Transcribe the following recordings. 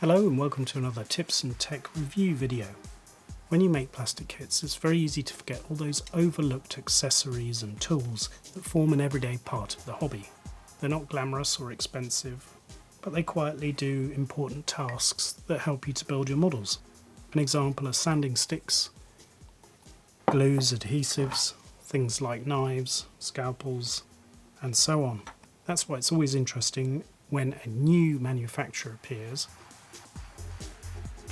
Hello and welcome to another tips and tech review video. When you make plastic kits, it's very easy to forget all those overlooked accessories and tools that form an everyday part of the hobby. They're not glamorous or expensive, but they quietly do important tasks that help you to build your models. An example are sanding sticks, glues, adhesives, things like knives, scalpels, and so on. That's why it's always interesting when a new manufacturer appears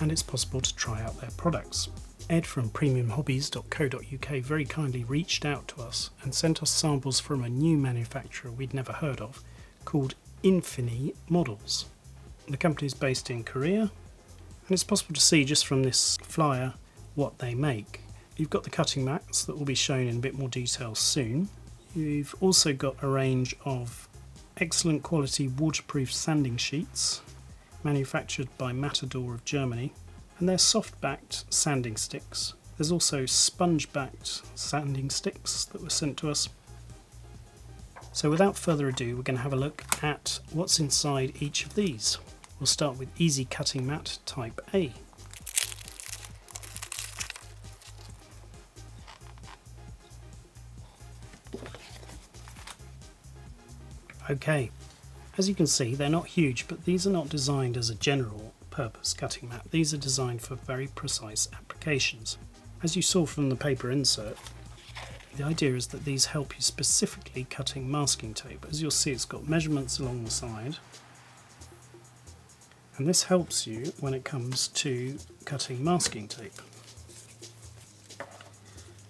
and it's possible to try out their products. Ed from premiumhobbies.co.uk very kindly reached out to us and sent us samples from a new manufacturer we'd never heard of called Infini Models. The company is based in Korea, and it's possible to see just from this flyer what they make. You've got the cutting mats that will be shown in a bit more detail soon. You've also got a range of excellent quality waterproof sanding sheets manufactured by Matador of Germany, and they're soft-backed sanding sticks. There's also sponge-backed sanding sticks that were sent to us. So without further ado, we're going to have a look at what's inside each of these. We'll start with Easy Cutting Mat Type A. Okay. As you can see, they're not huge, but these are not designed as a general purpose cutting mat. These are designed for very precise applications. As you saw from the paper insert, the idea is that these help you specifically cutting masking tape. As you'll see, it's got measurements along the side, and this helps you when it comes to cutting masking tape.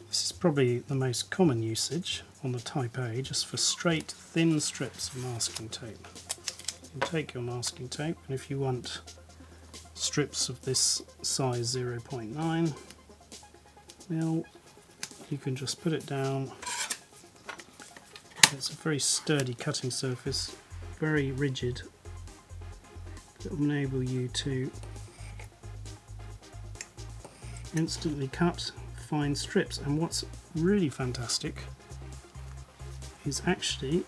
This is probably the most common usage on the Type A, just for straight thin strips of masking tape. You can take your masking tape, and if you want strips of this size 0.9 mil, you can just put it down. It's a very sturdy cutting surface, very rigid. It will enable you to instantly cut fine strips, and what's really fantastic is actually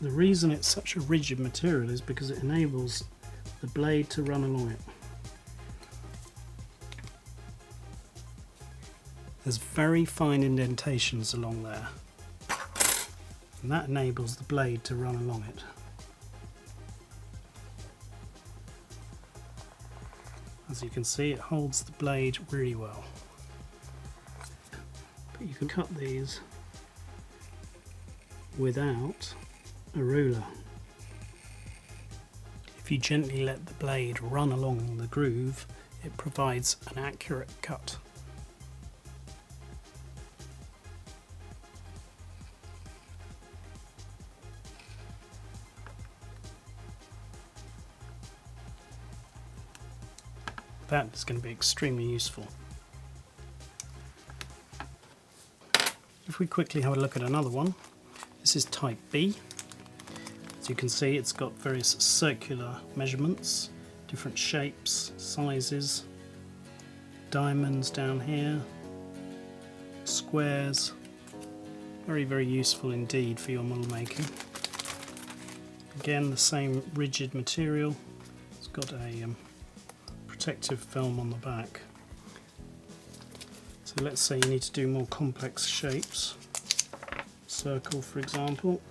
the reason it's such a rigid material is because it enables the blade to run along it. There's very fine indentations along there, and that enables the blade to run along it. As you can see, it holds the blade really well. But you can cut these without a ruler. If you gently let the blade run along the groove, it provides an accurate cut. That is going to be extremely useful. If we quickly have a look at another one, this is Type B. As you can see, it's got various circular measurements, different shapes, sizes, diamonds down here, squares. Very, very useful indeed for your model making. Again, the same rigid material. It's got a protective film on the back. So let's say you need to do more complex shapes, circle for example.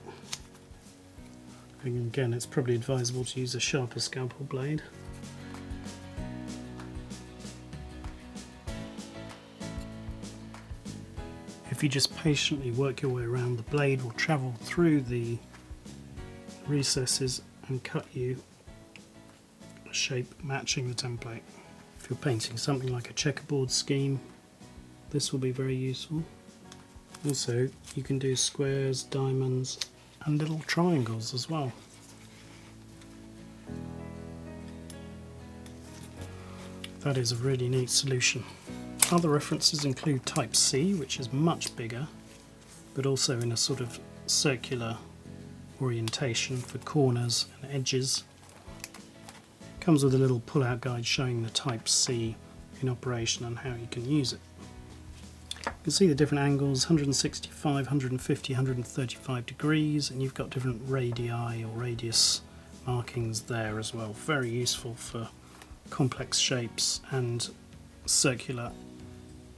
And again, it's probably advisable to use a sharper scalpel blade. If you just patiently work your way around, the blade will travel through the recesses and cut you a shape matching the template. If you're painting something like a checkerboard scheme, this will be very useful. Also, you can do squares, diamonds, and little triangles as well. That is a really neat solution. Other references include Type C, which is much bigger, but also in a sort of circular orientation for corners and edges. Comes with a little pull-out guide showing the Type C in operation and how you can use it. You can see the different angles, 165, 150, 135 degrees, and you've got different radii or radius markings there as well. Very useful for complex shapes and circular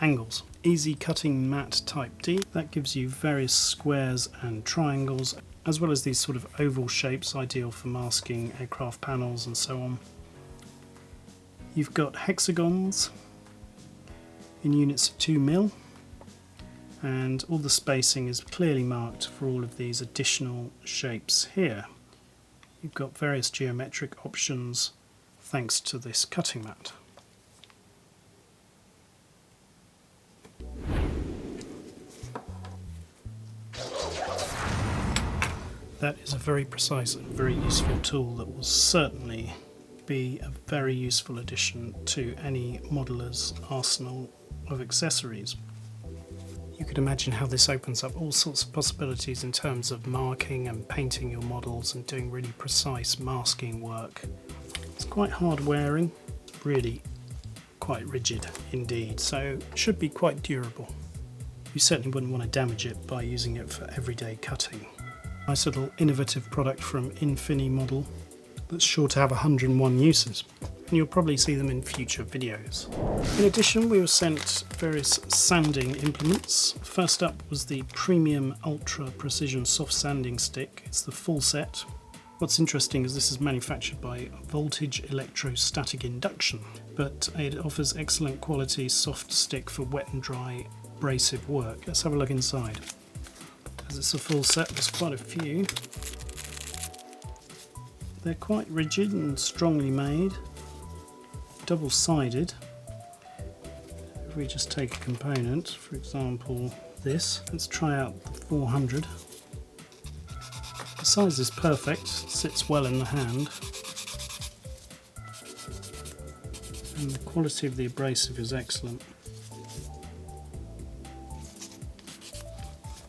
angles. Easy cutting mat type D, that gives you various squares and triangles, as well as these sort of oval shapes, ideal for masking aircraft panels and so on. You've got hexagons in units of 2mm, and all the spacing is clearly marked for all of these additional shapes here. You've got various geometric options thanks to this cutting mat. That is a very precise and very useful tool that will certainly be a very useful addition to any modeller's arsenal of accessories. You could imagine how this opens up all sorts of possibilities in terms of marking and painting your models and doing really precise masking work. It's quite hard wearing, really quite rigid indeed, so it should be quite durable. You certainly wouldn't want to damage it by using it for everyday cutting. Nice little innovative product from Infini Model that's sure to have 101 uses, and you'll probably see them in future videos. In addition, we were sent various sanding implements. First up was the Premium Ultra Precision Soft Sanding Stick. It's the full set. What's interesting is this is manufactured by Voltage Electrostatic Induction, but it offers excellent quality soft stick for wet and dry abrasive work. Let's have a look inside. As it's a full set, there's quite a few. They're quite rigid and strongly made, double-sided. If we just take a component, for example this, let's try out the 400. The size is perfect, sits well in the hand, and the quality of the abrasive is excellent.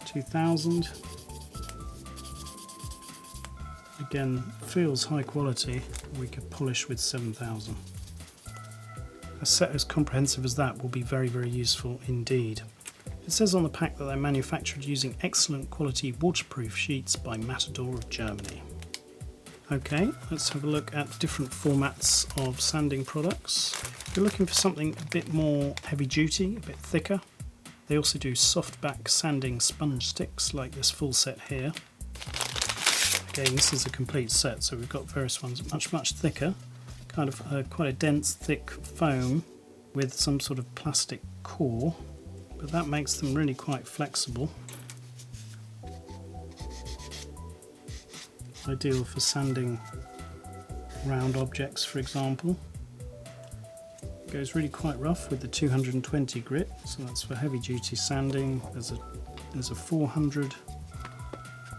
2000. Again, feels high quality. We could polish with 7000. A set as comprehensive as that will be very, very useful indeed. It says on the pack that they're manufactured using excellent quality waterproof sheets by Matador of Germany. Okay, let's have a look at different formats of sanding products. If you're looking for something a bit more heavy duty, a bit thicker, they also do softback sanding sponge sticks like this full set here. Again, this is a complete set, so we've got various ones much thicker, kind of quite a dense thick foam with some sort of plastic core, but that makes them really quite flexible. Ideal for sanding round objects, for example. Goes really quite rough with the 220 grit, so that's for heavy duty sanding. There's a 400,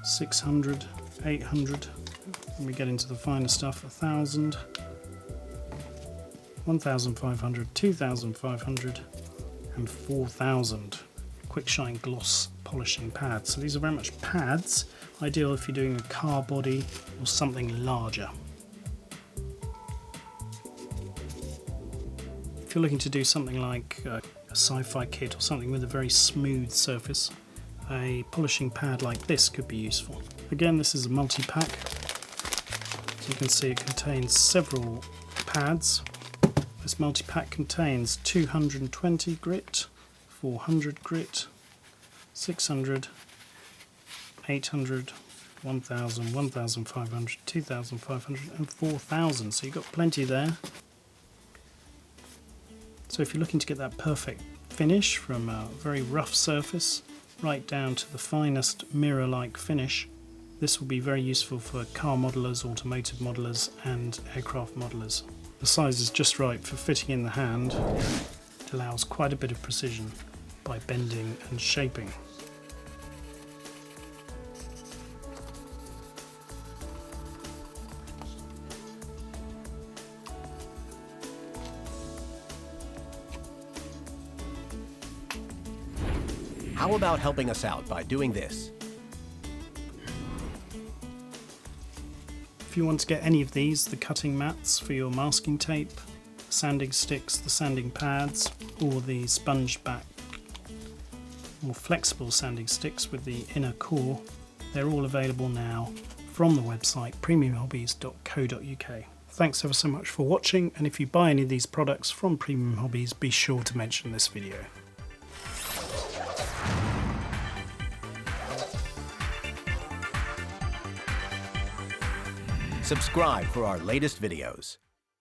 600, 800, and we get into the finer stuff, 1000, 1500, 2500 and 4000 quick shine gloss polishing pads. So these are very much pads, ideal if you're doing a car body or something larger. If you're looking to do something like a sci-fi kit or something with a very smooth surface, a polishing pad like this could be useful. Again, this is a multi-pack. As you can see, it contains several pads. This multi-pack contains 220 grit, 400 grit, 600, 800, 1000, 1500, 2500 and 4000. So you've got plenty there. So if you're looking to get that perfect finish from a very rough surface right down to the finest mirror-like finish, this will be very useful for car modelers, automotive modelers and aircraft modelers. The size is just right for fitting in the hand. It allows quite a bit of precision by bending and shaping. How about helping us out by doing this? If you want to get any of these, the cutting mats for your masking tape, the sanding sticks, the sanding pads, or the sponge back more flexible sanding sticks with the inner core, they're all available now from the website premiumhobbies.co.uk. Thanks ever so much for watching, and if you buy any of these products from Premium Hobbies, be sure to mention this video. Subscribe for our latest videos.